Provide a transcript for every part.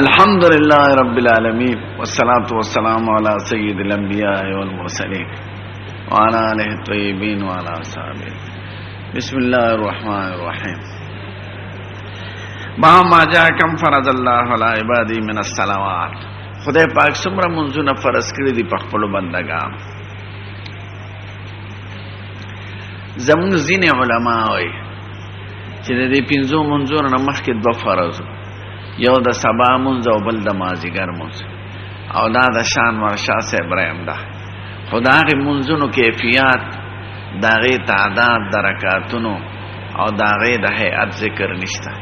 الحمد لله رب العالمين والصلاة والسلام على سيد الأنبياء والمرسلين وعلى آله الطيبين وعلى أصحابه. بسم الله الرحمن الرحيم. ما جاء كم فرض الله على عبادي من الصلوات. خدای پاک څومره منځونه فرض کړی دي په خپل بندگان. زموږ ځینې علما وایي چې د دې پنځو منځونو نه مخکې دوه فرض، یو د سبا منځ او بل د مازدیګر منځ، او دا د شان ورشاه صاحب رحم ده. خو د هغې منځونو کیفیات، د هغې تعداد د رکعتونو او د هغې د هیئت ذکر نشته.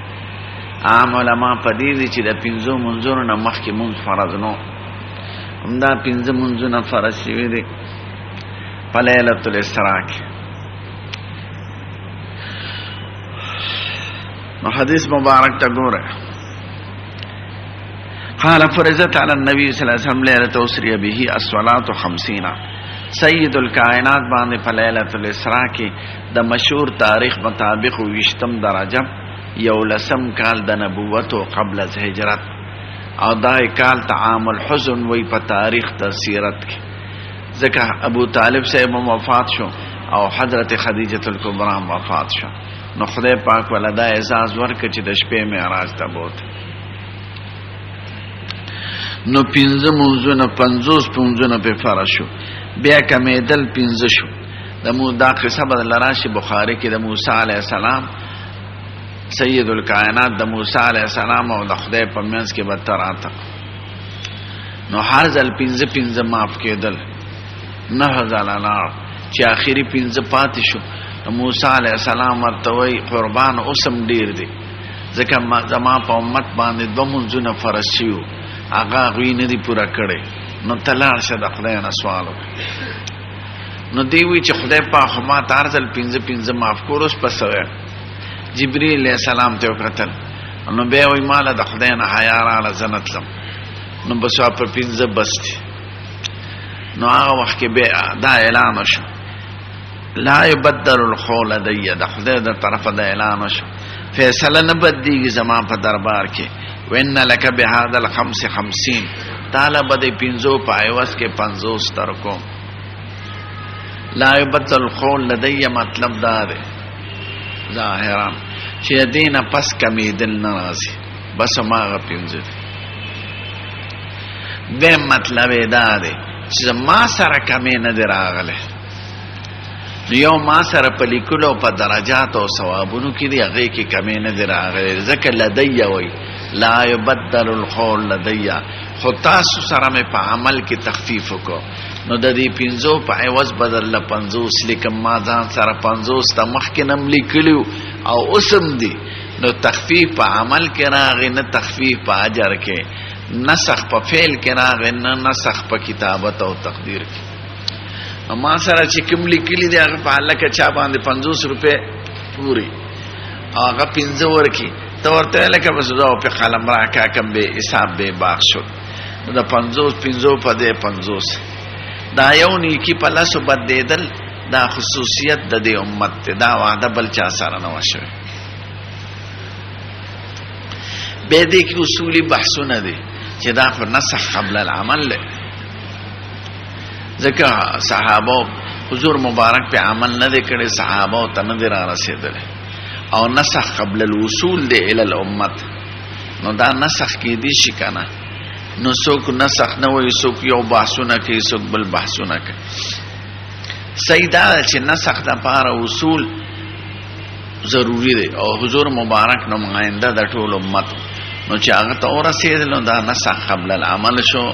عام علما په دې دي چې د پنځو منځونو نه مخکې منځ فرض نو، همدا پنځه منځونه فرض شوي دي په لیلة الاسراء کې. نو حدیث مبارک ته ګوره، قال فرضت على النبي صلی الله علیه وسلم لیلة اسری به الصلاة 50. سید الکائنات باندې په لیلة الاسراء کې د مشهور تاریخ مطابق 20 د رجب 11 کال د نبوت او قبل از هجرت، او دا کال عام الحزن وی په تاریخ د سیرت کې، ځکه ابو طالب صاحب وفات شو او حضرت خدیجه الکبرى وفات شو. نو خدای پاک ولدا اعزاز ورکړي چې د شپې معراج ته بوت. نو 50 منځونه په فرض شو، بیا کمیدل 15 شو. د مو دا قصه بدل راشي بخاری کې د موسی علیه السلام، سید الکائنات د موسی علیه السلام او د خدای په منځ کې بدتر راته. نو هر ځل 15 معاف کېدل، 9 ځله لاړ چې آخري 15 پاتې شو. موسی علیه السلام ورته وایي قربان اوسم ډیر دی، ځکه زما په امت باندې 2 منځونه فرض شوي، هغه هغوی نه دي پوره کړی. نو ته لاړ شه د خدای نه سوال وکړه. نو دی وایي چې خدای پاک خو ما ته هر ځل 15 معاف کړ، اوس به څه وایم؟ جبریل علیه السلام ته وکتل، نو بیا وایي ماله د خدای نه حیا راغله، زه نه تلم. نو بس پر 15 بس دي. نو هغه وخت کې بیا دا اعلان وشو، لا یبدل القول لدی، د خدای د طرفه د اعلان وشو، فیصله نه بدلیږي زما په دربار کې. وان لک بهذا الخمس 50، تعالی به د 15 په عوض کې 50 ترکو. لا یبدل القول لدی مطلب دا دی ظاهرا چې دینه پس کمیدل نه راځي، بس ماغه 15 دی. دیم مطلب دا دی چې ما سره کمی نه دی راغلی، یو ما سره په لیکلو په درجات او ثوابونو کې دی، هغې کې کمی نه دی راغلی، ځکه لدی وایي لا یبدل القول لدی. خو تاسو سره مې په عمل کې تخفیف وکړو، نو د دې 15 په عوض بدل له 50 لیکم. ما ځان سره 50 ته مخکې نم لیکلیو او اوسم دی، نو تخفیف په عمل کې راغی، نه تخفیف په اجر کې، نسخ په فعل کې راغی، نه نسخ په کتابت او تقدیر کې. ما سره چې کوم لیکلی دی هغه په هلکه چا باندې 50 روپۍ پوري، هغه 15 ورکي، ته ورته لکه بس دا په قلم راکا کم به حساب به باغ شو. د 50 په دې 50 دا یو نیکی په لاسو بدېدل، دا خصوصیت د دې امت دی، دا وعده بل چا سره نه وشوي. به دې کې اصولي بحثونه دي چې دا خو نسخ قبل العمل دی، ځکه صحابه حضور مبارک په عمل نه دی کړی، صحابه ته نه دی را رسېدلی، او نسخ قبل الوصول دی الی الامت. نو دا نسخ کېدی شي که نه؟ نو څوک نسخ نه وایي، څوک یو بحثونه کوي، څوک بل بحثونه کوي. صحیح دا ده چې نسخ دپاره اصول ضروري دی، او حضور مبارک نماینده د ټول امت، نو چې هغه ته ورسېدل نو دا نسخ قبل العمل شو.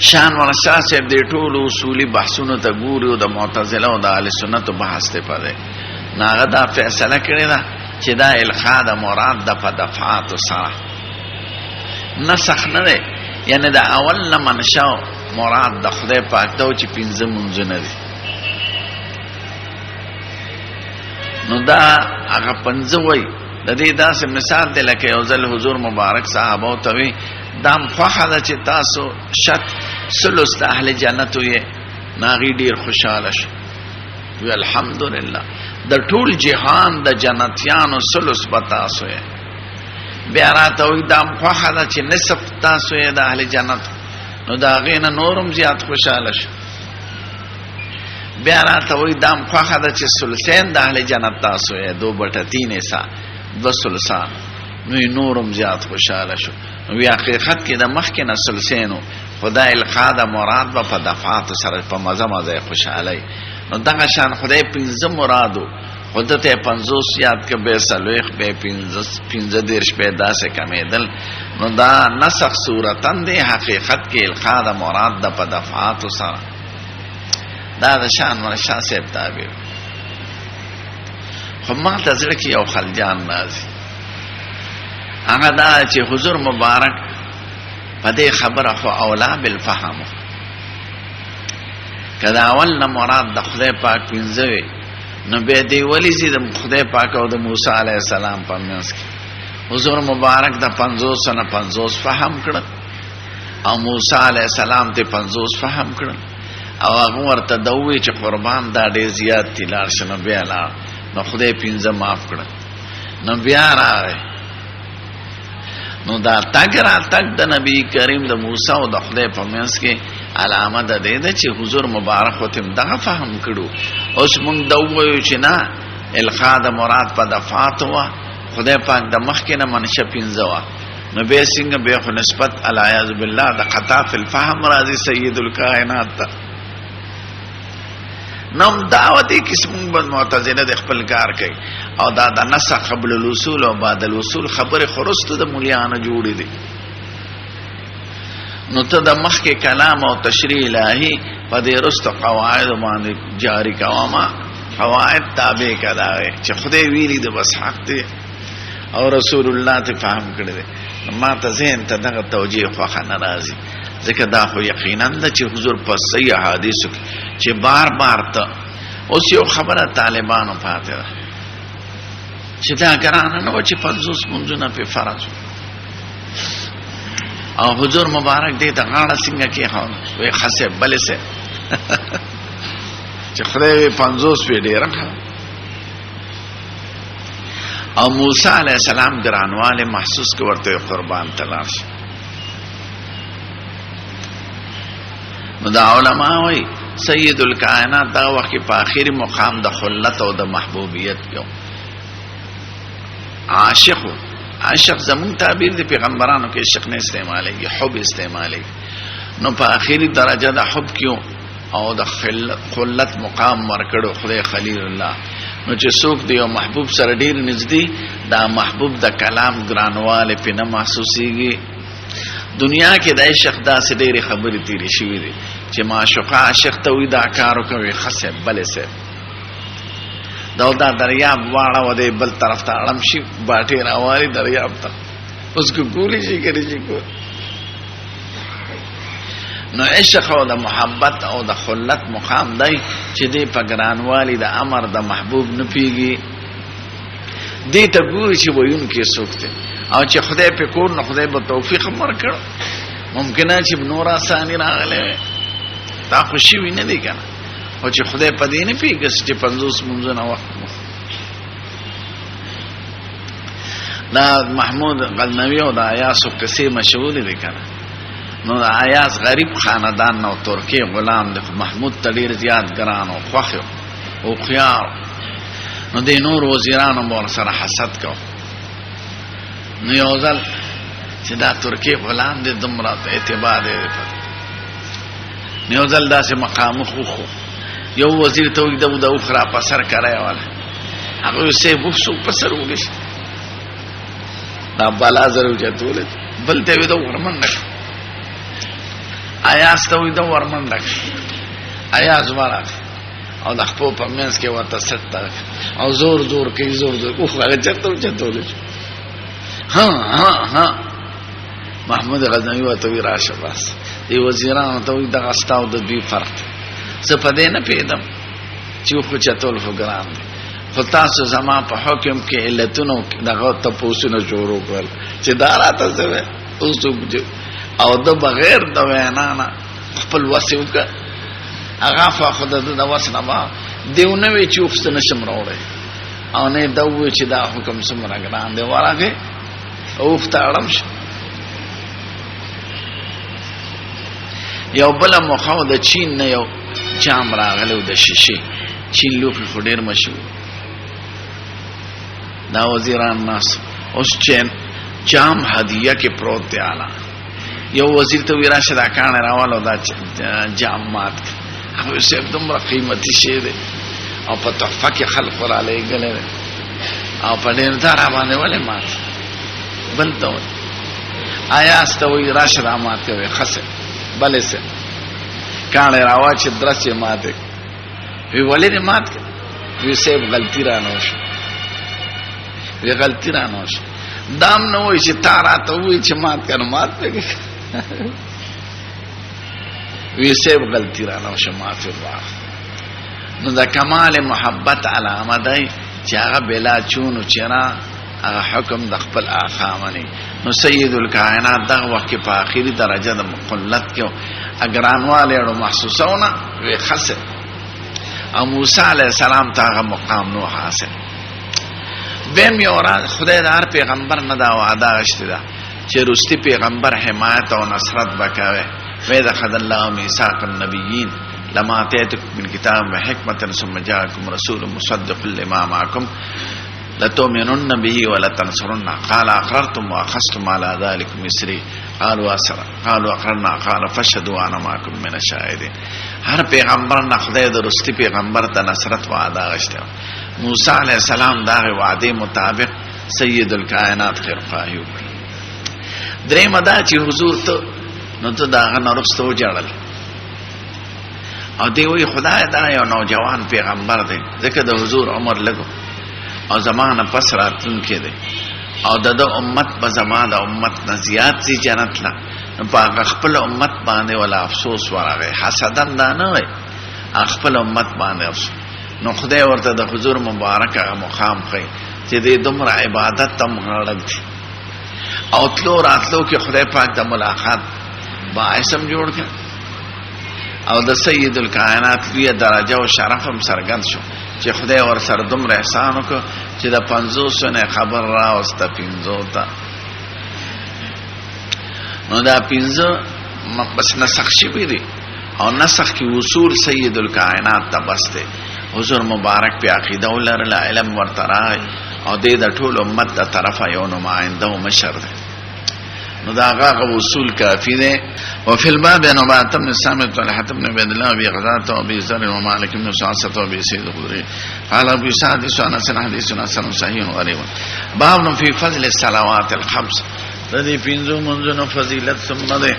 شان ورشاه صاحب دې ټولو اصولي بحثونو ته ګوري، او د معتزله او د اهل سنتو بحث دی په دی. نو هغه دا فیصله کړې ده چې دا الغا د مراد د په دفعاتو سره نسخ نه دی، یعنی د اول نه منشا مراد د خدای پاک ته چې 15 منځونه دي. نو دا هغه 15 وایي. د دې داسې مثال دی لکه یو ځل حضور مبارک صحابه ته وی دام خوښه ده چې تاسو ثلث د اهل جنت یې، نو هغې ډېر خوشحاله شو، وی الحمدلله. د ټول جهان د جنتیانو سلس بتاسو یې بیا راته وي دا خوښه ده چې نصف تاسو یې د اهل جنت نو دا غینه نورم زیات خوشاله شو بیا راته وي دا خوښه ده چې ثلثین د اهل جنت تاسو یې 2/3 حصہ 2 ثلثان نو نورم زیات خوشاله شو نو بیا حقیقت کې د مخکې نه ثلثینو خدای القاد مراد په دفعات سره په مزه مزه خوشاله نو دغه شان خدای 15 مرادو خودته 50 یاد کې به سلوخ به 15 دیرش به داسې کمیدل نو دا نسخ صورتن دی حقیقت کې القاد مراد د په دفعات سره دا د شان ورشا صاحب تعبیر خو ما ته ځل کې یو خلجان راځي هغه دا چې حضور مبارک په دې خبره خو اولا بالفهم کدا اول نه مراد د خدای پاک 15 نو به دی ولی زی د خدای پاک او د موسی علی السلام په منځ کې حضور مبارک د 50 نه 50 فهم کړ او موسی علی السلام ته 50 فهم کړ او هغه ورته دوی چې قربان دا ډیر زیات تلار شنه بیا لا نو خدای 15 معاف کړ نو بیا راغی نو دا تک را تک د نبی کریم د موسی او د خدای په منځ کې علامه ده چې حضور مبارک وتم دغه فهم کړو اوس مونږ دوی چې نه القاد مراد په دفعات وا خدای پاک د مخ کې نه منشه 15 وا نو به څنګه به خو نسبت العیاذ بالله د خطا فی الفهم راضی سید الکائنات نوم دعوتی قسم بند معتزله د خپل کار کوي او دا د نسخ قبل الوصول او بعد الوصول خبره خرست د مولیانه جوړې دي نو ته د مخ کې کلام او تشریع الهی په دې رست قواعد باندې جاری کوما قواعد تابع کړه چې خدای ویلي د بس حق دی او رسول الله ته فهم کړی دی ما ته ذهن ته دغه توجیه خو ناراضي ځکه دا خو یقینا د چې حضور په صحیح حدیثو چې بار بار ته اوس یو خبره طالبانو پاتې ده چې دا ګرانه نو چې 50 منځونه په فرض او حضور مبارک دې ته غاړه څنګه کې هو وي خاصه بل څه چې خدای 50 په ډیر او موسی علیہ السلام ګرانواله محسوس کو ورته قربان تلاش نو دا علماء وی سید الکائنات دا وقت په اخیری مقام د خلت او د محبوبیت یو عاشق زمون تعبیر دی پیغمبرانو کې عشق نه استعمالي حب استعمالي نو په اخیری درجه د حب کیو او د خلت مقام ورکړو خدای خلیل الله نو چې څوک دی او محبوب سره ډیر نږدې دا محبوب د کلام ګرانواله په نه محسوسيږي دنیا کې د عشق داسې ډېرې خبرې تیرې شوې دي چې معشوقه عاشق ته وي دا کارو کوي خسه بلې سه دا دریاب واړه و دی بل طرف ته اړم شي باټې راواري دریاب ته اوس کو ګولې شي کړي شي کو نو عشق او د محبت او د خلت مقام دی چې دی په ګرانوالي د امر د محبوب نه پیږي دې ته ګوري چې وایون کې سوکته او چې خدای په کور نو خدای به توفیق ورکړ ممکنه چې نور آسانی راغله تا خوشي ویني دي کنه او چې خدای په دې نه پیږي چې 50 منځونه وخت دا محمود غزنوی او د آیاس قصې مشهور دي کنه نو د آیاس غریب خاندان نو ترکی غلام د محمود تډیر زیات ګران او خوخ او خيار نو د نور وزیرانو مور سره حسد کو نو یو ځل چې دا ترکی غلام د دمرات اعتبار دی نو یو ځل داسې مقام خو یو وزیر ته د اخرى په سر کړای واله هغه سه وښو په سر وګش دا بالا زرو چتول بل ته وې د ورمنډ آیاس ته وې د ورمنډ آیاس والا او د خپل په منځ کې وته ست او زور کوي زور او هغه چتول ها محمود غزنوی وته وی راشه بس دی وزیرانو ته د غستاو د دوی فرق څه پدې نه پیدم چې خو چتول خو ګرام خو تاسو زما په حکم کې علتونو دغه تاسو نه جوړو کول چې داراته څه اوس او د بغیر د وینا نه خپل وسیوګه هغه خو د وسنه ما دیونه وی چې وخت نشم راوړی او نه دوی چې دا حکم څومره ګران دی ورغه اوف تاړم شو یو بل مخاو د چین نه یو جام راغلو د شیشه چین لوخي خو ډیر مشهور دا وزیران ناس اوس چین جام هدیه کې پروت دی اعلی یو وزیر ته ویرا شدا کان راوالو دا جام مات هغه سیب دومره قیمتي شی دی او په تحفه کې خلق را لېږل او په ډېر دا را باندې ولې مات بل ته آیا استوي راشد مات کوي خسه بلې سه کان راوا چې درسه ماته وی ولې مات وی سیب غلطی را نوش وی غلطی را نوش دام نو وی چې تارا ته وی چې مات کنه مات پکې وی سیب غلطی را نوش معافی الله نو دا کمال محبت علامه دی چې هغه بلا چونو چیرا هغه حکم د خپل آقا منی نو سید الکائنات دغه وخت په آخري درجه د مقلت کې اگرانواله او محسوسونه وی خسر او موسی علیہ السلام ته مقام نو حاصل بهم یو را خدای د هر پیغمبر نه دا وعده غشته ده چې رستی پیغمبر حمایت او نصرت وکاوه وإذ أخذ الله ميثاق النبيين لما آتيتكم من كتاب وحكمة ثم جاءكم رسول مصدق لما معكم لتؤمنن به ولتنصرن قال أقررتم وأخذتم على ذلك مصري قالوا أقررنا قال فاشهدوا وأنا معكم من الشاهدين هر پیغمبر نه خدای د رستی پیغمبر د نصرت وعده غشته موسی علیہ السلام دا وعده مطابق سید الکائنات خرفاهی درې مدا چې حضور ته نو ته دا غنرستو جړل او دی وی خدای دا یو نوجوان پیغمبر دی ځکه د حضور عمر لګو او زمانه پس راتلون کې دی او د امت په زمانه امت نه زیات سي جنت لا په خپل امت باندې ولا افسوس ورغه حسدن دا نه وي خپل امت باندې افسوس نو خدای ورته د حضور مبارک مقام کوي چې دې دومره عبادت تم غړل او تلو راتلو کې خدای پاک د ملاقات باعثم جوړ کړ او د سید الکائنات لوی درجه او شرف هم سرګند شو چې خدای ور سره دومره احسان وکړ چې د 500 نه خبر را واست 500 تا نو دا 500 بس نسخ شي دي او نسخ کی وصول سید الکائنات ته بسته حضور مبارک په عقیده ولر علم ورترا او د ټول امت د طرفه یو نماینده او مشر ده نو دا هغه وصول کافی ده او فی الباب انه باتم السامت والحتم بن عبد الله ابي غزاه وابي ذر ومالك بن سعسه وابي سيد الخدري قال ابي سعد سنه حديث حسن صحيح غريب باب في فضل الصلوات الخمس ردي پینځو منځونو فضیلت سمده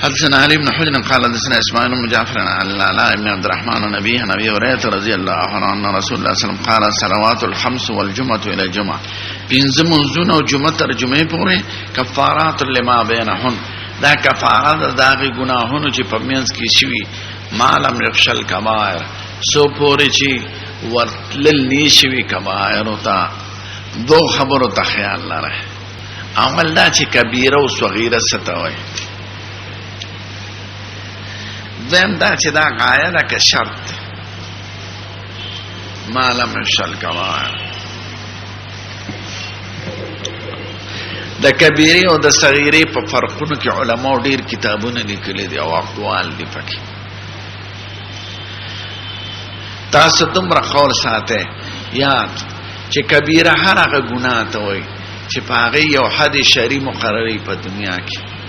حدثنا علي بن حجر قال حدثنا اسماعيل بن جعفر عن العلاء بن عبد الرحمن النبي عن ابي هريره رضي الله عنه ان رسول الله صلى الله عليه وسلم قال الصلوات الخمس والجمعه الى الجمعه پنځه منځونه او جمعه تر جمعه پورې کفارات لما بينهن دا کفاره د داغي ګناهونو چې په منځ کې شوي مالم یخشل کبائر سو پورې چې ورتل نشوي کبائر وتا دو خبرو ته خیال لره عمل دا چې کبیره او صغیره ستوي دیم دا چې دا غایه ده که شرط مالم یخشل کبائر د کبیره او د صغیره په فرقونو کې علما ډیر کتابونه لیکلي دي او اقوال دي پکې تاسو تمره قول ساته یاد چې کبیره هر هغه ګناه ته وایي چې په هغه یو حد شرعي مقرري په دنیا کې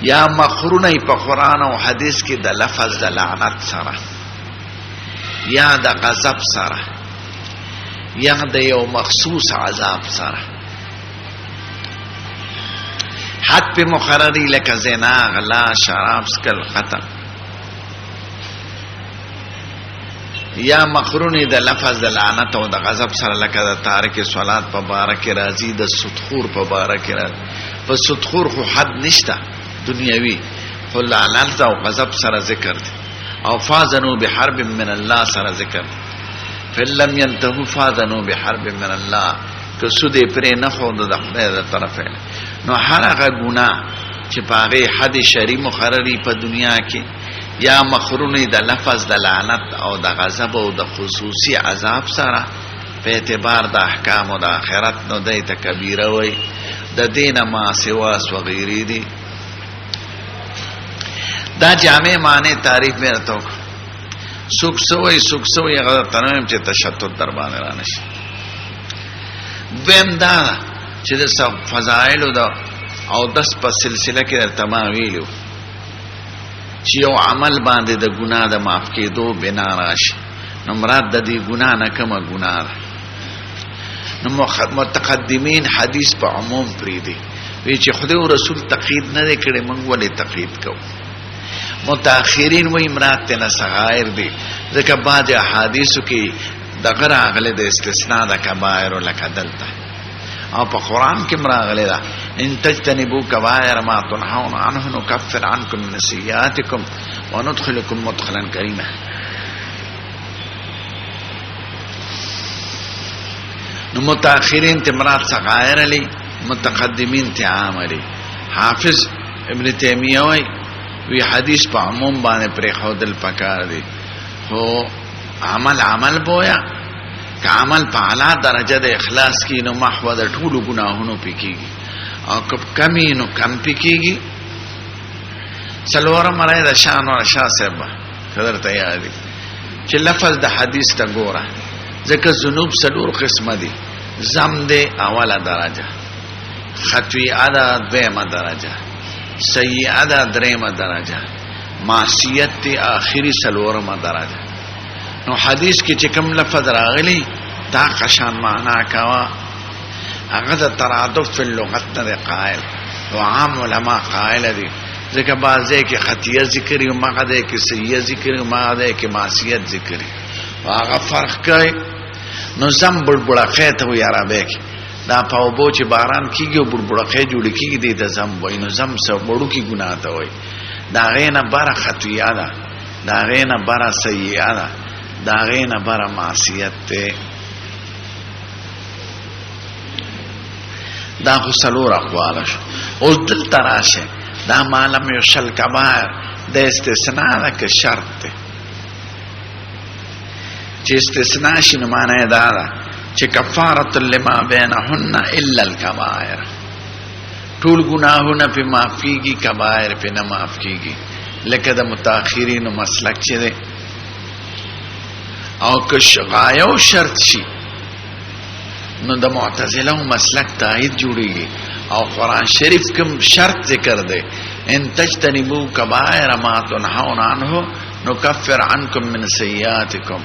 یا مخرونه په قران او حديث کې د لفظ د لعنت سره یا د غضب سره یا د یو مخصوص عذاب سره حد په مقرری لکه زنا غلا شراب سکل قتل یا مخرونی د لفظ د لعنت او د غضب سره لکه د تارک صلات په بارک راضی د سطخور په بارک راضی په سطخور خو حد نشته دنیوي خو لعنت او غضب سره ذکر دی او فاذنوا بحرب من الله سره ذکر دی فلم ينتهوا فاذنوا بحرب من الله که سود پرې نه خو د خدای د طرفه نو هر هغه ګناه چې پاره حد شرعي مقرري په دنیا کې یا مخرونی د لفظ د لعنت او د غضب او د خصوصي عذاب سره په اعتبار د احکام او د آخرت نو دیت کبیره وی د دین ما سوا صغیری دی. دا جامع معنی تعریف میں رتو سوک سوئی غضب تنویم چه تشتت در باندې رانشی. دویم دا چه دا فضائلو دا او دس پا سلسله که در تماویلو چه یو عمل باندې د گناه دا معاف که دو بنا راشی نو مراد دا دی گناه نکم گناه دا. نو متقدمین حدیث په عموم پریدي وی چې خدای او رسول تقید نه کړي موږ ولې تقید کوو. متأخرین وی مراد ته صغائر دي ځکه بعض احادیثو کې دغه راغله د استثناء د کبائر لکه دلته او په قران کې راغله دا ان تجتنبوا کبائر ما تنهون عنه نكفر عنكم من سيئاتكم وندخلكم مدخلا كريما. نو متأخرین ته مراد صغائر علی متقدمین ته عام علی. حافظ ابن تیمیہ وی حدیث په عموم باندې پر خودل پکار دی خو عمل بویا که عمل په اعلی درجه د اخلاص کی نو محو د ټولو گناهونو پکېږي او کب کمی نو کم پکېږي. څلورم مرای د شان او شاه صاحب قدر ته یادي چې لفظ د حدیث ته ګوره ځکه ذنوب څلور قسمه دي. ذم دی اوله درجه، خطیئه ده دویمه درجه، سیئه ده دریمه درجه، معصیت دی آخری څلورمه درجه. نو حدیث کې چې کوم لفظ راغلی دا قشان معنا کوا هغه د ترادف فی اللغت نه قائل او عام علما قائل دي ځکه بعضی کې خطیئه ذکر یو مغه کې سیئه ذکر یو مغه کې معصیت ذکر هغه فرق کوي. نو زم بڑبڑاقه ته وی عربی کې دا پاو بو چې باران کیږي او بڑبڑاقه جوړ کیږي د زم وای نو زم سو بڑو کی ګناه ته وای دا غینه بار خطیئه ده دا غینه بار سیئه ده دا غینه بار معصیت ته. دا خو څلور اقوال شو. اوس دلته راشه دا معلوم یو شل کبائر د استثناء ده که شرط ده چې استثناء شي نو معنی دا ده چې کفاره لما بینهن الا الکبائر ټول گناهونه په معاف کیږي کبائر په نه معاف کیږي لکه د متأخرین مسلک چې ده. او که شغایو شرط شي نو د معتزله مسلک تایید جوړیږي او قرآن شریف کوم شرط ذکر ده ان تجتنبوا کبائر ما تنهون عنه نكفر عنكم من سیئاتکم.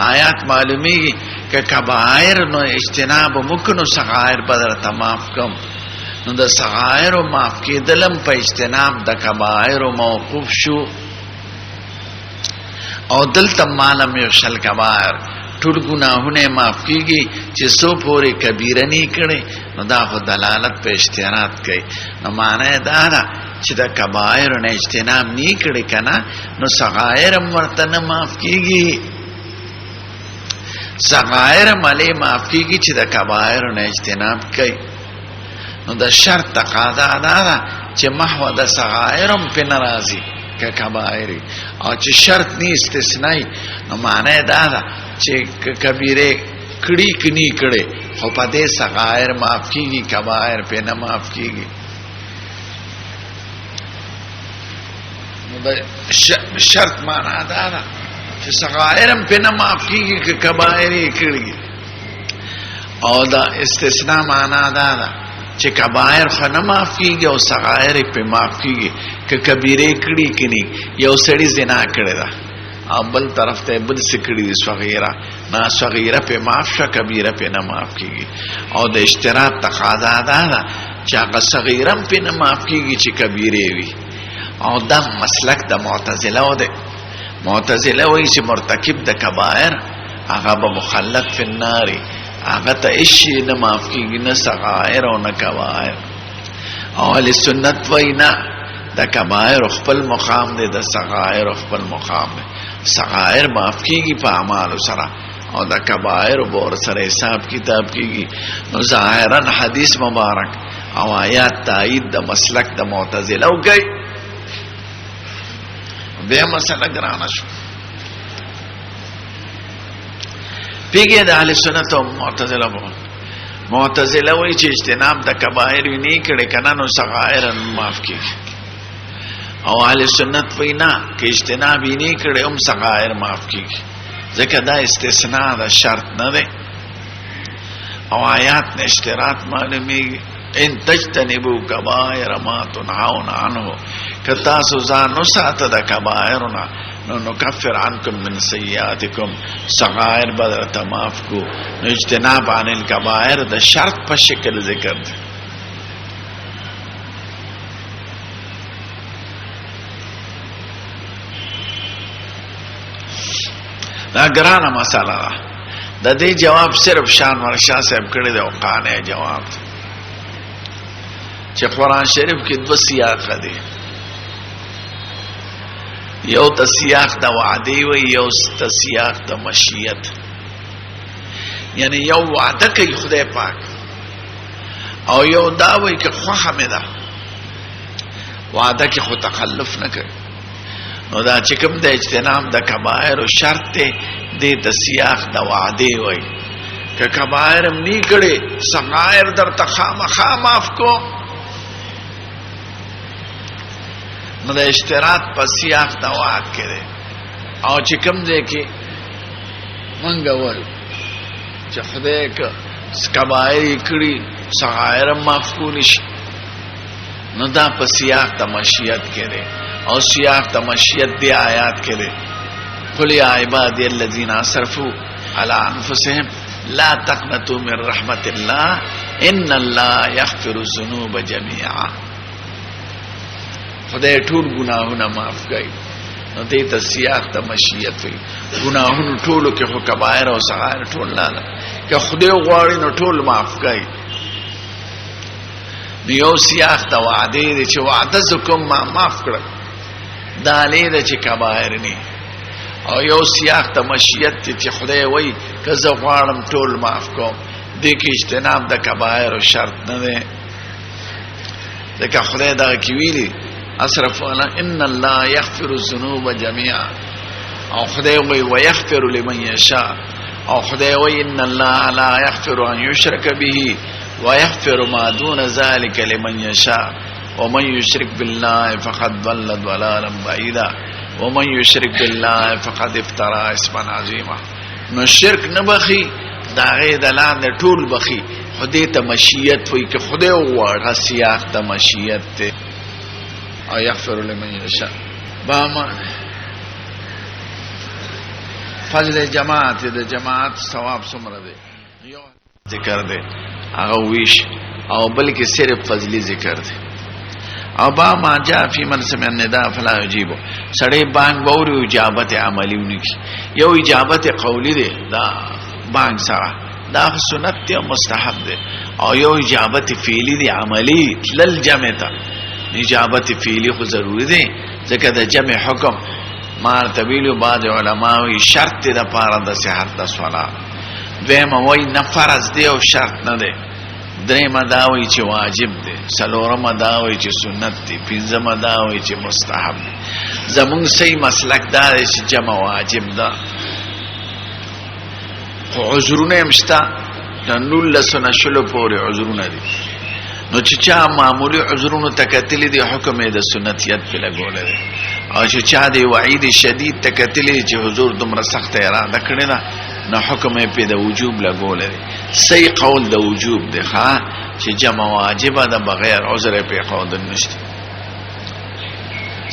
آیات معلومیږي که کبائر نو اجتناب مکنو صغائر بدر تماف کم نو د صغائر معاف کېدلم په اجتناب د کبائر موقوف شو. او دلته معلوم یو شل کبائر ټول گناهونه معاف کیږي چې سو پورې کبیره نه کړي نو دا خو دلالت په اشتراط کوي. نو معنی دا ده چې د کبائر نه اجتناب نه کړي کنه نو صغائر مرته نه معاف کیږي. صغائر ملي معاف کیږي چې د کبائر نه اجتناب کوي. نو د شرط تقاضا ده چې محو د صغائرم په ناراضي که کبائر او چې شرط نه استثنائی نو معنی دا ده چې کبیره کړي کني کړي خو په دې صغائر معاف کیږي کبائر په نه معاف کیږي. نو د شرط معنا دا ده چې صغائرم په نه معاف کیږي که کبائر کړي او دا استثناء معنا دا ده چې کبائر خو نه معاف کیږي او صغائر په معاف کیږي که کبیره کړي کني. یو سړی زنا کړی دا او بل طرف ته بل سکړي دي صغیره نه صغیره په معاف شو کبیره په نه معاف کیږي او د اشتراط تقاضا ده چې هغه صغیرم په نه معاف کیږي چې کبیره وي. او دا مسلک د معتزله ده. معتزله وایي چې مرتکب د کبائر هغه به مخلد فی النار هغه ته اشی نه معاف کیږي نه صغائر او نه کبائر. او اهل سنت وایي نه د کبائر خپل مقام دی د صغائر خپل مقام دی. صغائر معاف کیږي په اعمال سره او د کبائر بور سره حساب کتاب کیږي. نو ظاهرا حدیث مبارک او آیات تایید د مسلک د معتزله وکي. بیا مسئله ګرانه شو. پیږي د اهل سنت او معتزله وو. معتزله وایي چې اجتناب د کبائر نه کړي کنه نو صغائر معاف کیږي، او اهل سنت وایي نه کې اجتناب نه کړي هم صغائر معاف کیږي، ځکه دا استثناء د شرط نه ده او آیات نه اشتراط معلومیږي. ان تجتنبوا کبائر ما تنهون عنه، کتا سوزان نو ساته د کبائرنا نو نکفر عنکم من سیئاتکم، صغائر بدر تماف کو. نو اجتناب عن الکبائر د شرط په شکل ذکر دی. دا ګرانه مساله ده. د دې جواب صرف شان ورشاه صاحب کړی دی او قانع جواب دی چې قرآن شریف کې دو سیاق دي، یو ته سیاق د وعده وي، یو ته سیاق د مشیت. یعنی یو وعده کوي خدای پاک او یو دا وي چې خوښه مې ده، وعده کې خو تخلف نه کوي. نو دا چې کوم د اجتناب د کبائر او شرط دی د سیاق د وعده وي، که کبائر هم نه کړي صغائر در تخامخا معاف کو. نو د اشتراط په سیاق د وعد کې دی. او چې کوم ځای کې مونږ وایو چې خدای کبائر کړي صغائر معاف کولی شي، نو دا په سیاق د مشیت کې دی. او سیاق د مشیت دی آیات کې دی، قل یا عبادی الذین اسرفوا علی انفسهم لا تقنطوا من رحمت الله ان الله یغفر الذنوب جميعا. خدای ټول گناهونه معاف کوي. نو دې ته سیاق د مشیت وي. گناهونو ټولو کې خو کبائر او صغائر ټول نه، که خدای غواړي نو ټول معاف کوي. نو یو سیاق د وعده دی چې وعده زکم ما معاف کړل، دا لید چې کبائر نه. او یو سیاق د مشیت چې خدای وایي که زه غواړم ټول معاف کوم. دې کې اجتناب د کبائر او شرط نه دی، ځکه خدای دا کې ویلي اسرفوا ان الله یغفر الذنوب جميعا، او خدای وایي ويغفر لمن یشاء، او خدای وایي ان الله لا یغفر ان یشرک به ويغفر ما دون ذلك لمن یشاء ومن يشرك بالله فقد ضل ضلالا بعيدا ومن يشرك بالله فقد افترى اسما عظيما. نو شرک نه بخي داغه دلان ټول بخي. خدای ته مشیت وایي که خدای وغواړي سیاق د مشیت ته او یغفر لمن یشاء. باما فضل جماعت د جماعت ثواب څومره دی یو ذکر دی هغه ویش، او بلکې صرف فضلی ذکر دی. او با ما جاء فی من سمع النداء فلا یجیبو، سړی بانګ باوري اجابت عملی ونکي. یو اجابت قولی دی دا بانګ سره، دا سنت دی او مستحب دی، او یو اجابت فعلی دی عملی تلل جمع ته. اجابت فعلی خو ضروری دی ځکه د جمع حکم مرتبیلو بعض علماوی شرط دی د پاره د صحت د صلات. دویم وای نه فرض دی او شرط نه دی. دریم داوی چې واجب دی. څلورم داوی چې سنت دی. پنځم داوی چې مستحب دی. زمونږ صحیح مسلک دا دی چې جمع واجب ده، خو عذرونه هم شته، د 19 شلو پورې عذرونه دي. نو چې چا معمولی عذرونو تکتلی دی حکم د سنتیت په لګولې دی، او چې چا دی وعید شدید تکتلی چې حضور دومره سخت اراده کړی دا نو حکم په د وجوب لګولې دی. صحیح قول د وجوب دی ښا چې جمع واجب ده بغیر عذر په قول نشته.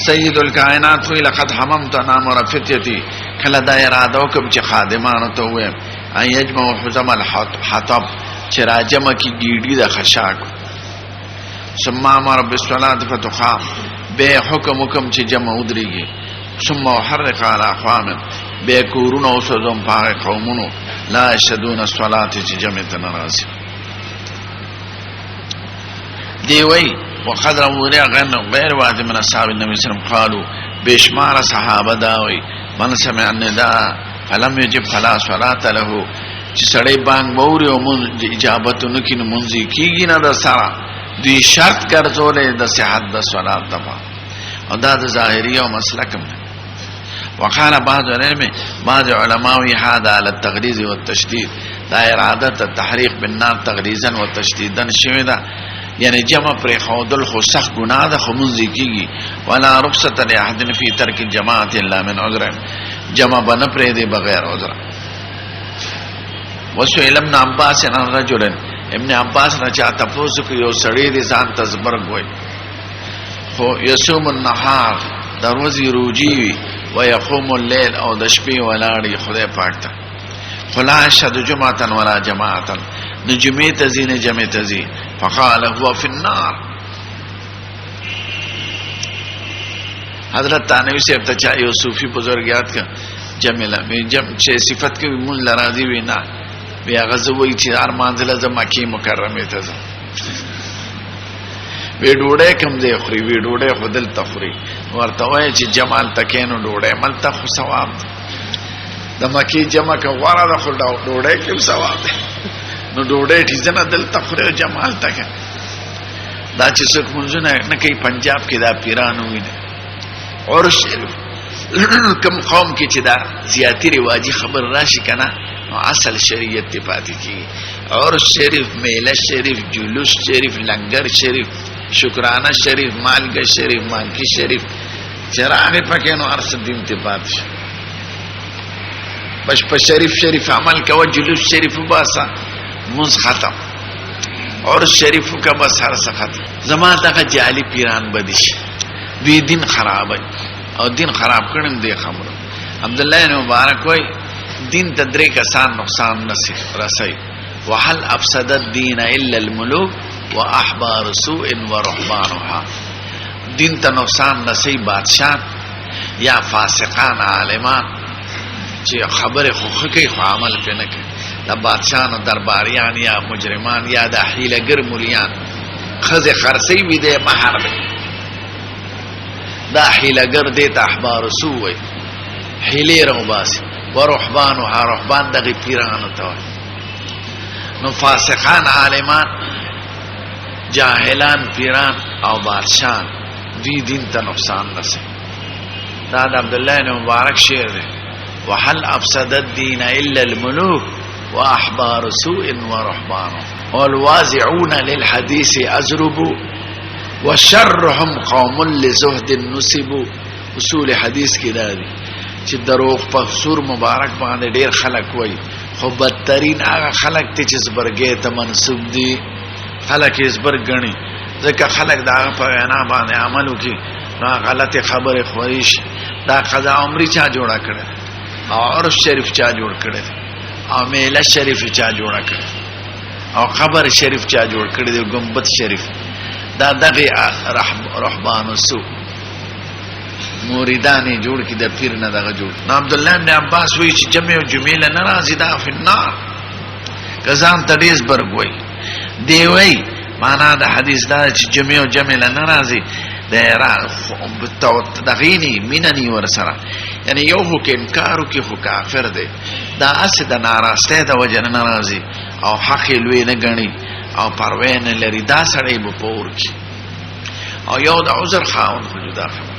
سید الکائنات وی لقد حممت انا مرفتیتی، کله دا اراده وکم چې خادمانو ته وایم ان یجمع حزم الحطب چې راجمه کی گیډی د خشاک. ثم امر بالصلاه فتقام، به حکم چې جمع ودرېږي. ثم حرق على اقوام، به کورونو او سوزم پاره قومونو لا يشهدون الصلاه چې جمع ته ناراضي دی. وی وقد روي غير واحد من اصحاب النبي صلى الله عليه وسلم قالوا، بشمار صحابه داوي من سمع النداء فلم يجب فلا صلاه له، چې سړی بانګ بوري او اجابت نکي نو منځي کیږي نه د سره دوی شرط ګرځولې د صحت د صلات دپاره. او دا د ظاهري او مسلکم وقال بعض العلم بعض علماء هذا على التغليظ والتشديد دا اراده التحریق بالنار تغلیظا وتشديدا شوی دا یعنی جمع پر خودل خو سخت گناه ده خو منځ کیږي ولا رخصت لاحد فی ترک الجماعه الا من عذر جمع بن پر دې بغیر عذر. وسئل ابن عباس عن رجل ابن عباس نه چا تاسو کو یو سړی دې ځان تزبرګ وای خو یصوم النهار د ورځې روجي ويقوم الليل او د شپې ولاړی خدای پاک ته خلا شد جمعه ولا جماعه نجمه تزين جمع تزي فقال هو في النار. حضرت تانوی سے ابتچا یو صوفی بزرگیات کا جمع چه صفت کے من لراضی وینا بیا غزوی چی ارمانزل از مکی مکرمی تزا وی ډوډۍ کم دی خوري وی ډوډۍ خودل تخوري ورته وای چې جمال تکینو ډوډۍ ملته خو ثواب د مکی جمع کا غوړه د خو ډوډۍ کې ثواب دی نو ډوډۍ ټیزنه دل تخوري جمال تک دا چې څوک مونږ نه کوي پنجاب کې دا پیرانو ویني اور شریف کم قوم کې چې دا زیاتی رواجی خبر راشي کنه نو اصل شریعت ته پاتې کی اور شریف میله شریف جلوس شریف لنگر شریف شکرانه شریف مالګه شریف مانکی شریف چراغ پکې نو ارس دین ته پاتې بس په شریف عمل کا جلوس شریف باسا منز ختم اور شریف کا بس هر څه ختم زما دغه جعلی پیران بدیش دوی دین خراب او دین خراب کړم دی خبره. عبد الله بن مبارک وای دین تدری کسان نقصان نسی رسي وهل افسد الدين الا الملوك واحبار سوء ورهبانها دین ته نقصان نسی بادشاہ یا فاسقان عالمان چې خبره خو کوي خو عمل پې نه کوي دا بادشاہانو درباریان یا مجرمان یا د حیلګر مولیان خزه خرسی وي د مہر دا حیلګر دې ته احبار سوء وي حیلې روباسي ورهبانها رهبان دغه پیرانو ته نو فاسقان عالمان جاهلان پیران او بادشاہان دوی دین ته نقصان رسي. دا د عبد الله بن مبارک شعر دی وهل افسد الدين الا الملوك واحبار سوء ورهبان والوازعون للحديث ازربوا وشرهم قوم لزهد نسب. اصول حدیث کې دا دي چې دروغ په سور مبارک باندې ډیر خلک وای خو بدترین هغه خلک ته چې زبرګې ته منسوب دي خلک یې زبرګ غني ځکه خلک دا په وینا باندې عمل وکي نو غلطه خبره خوریش دا قضا عمرې چا جوړا کړه او عرف شریف چا جوړ کړه او میله شریف چا جوړا کړه او خبر شریف چا جوړ کړه د گنبد شریف دا دغه رهبان سو موریدانی جوړ کی د پیر نه دغه جوړ. عبد الله بن عباس وی چې جمع او جمیله ناراضی دا فی النار کزان تدیس برګوي دی وی معنا د حدیث دا چې جمع او جمیله ناراضی د دغینی میننی ورسره یعنی یو هو کې انکارو کې هو کافر دی دا اس د ناراسته د وجه ناراضی او حق لوی نه غني او پروین لري دا سړی په پور کې او یو د عذر خاون خو جدا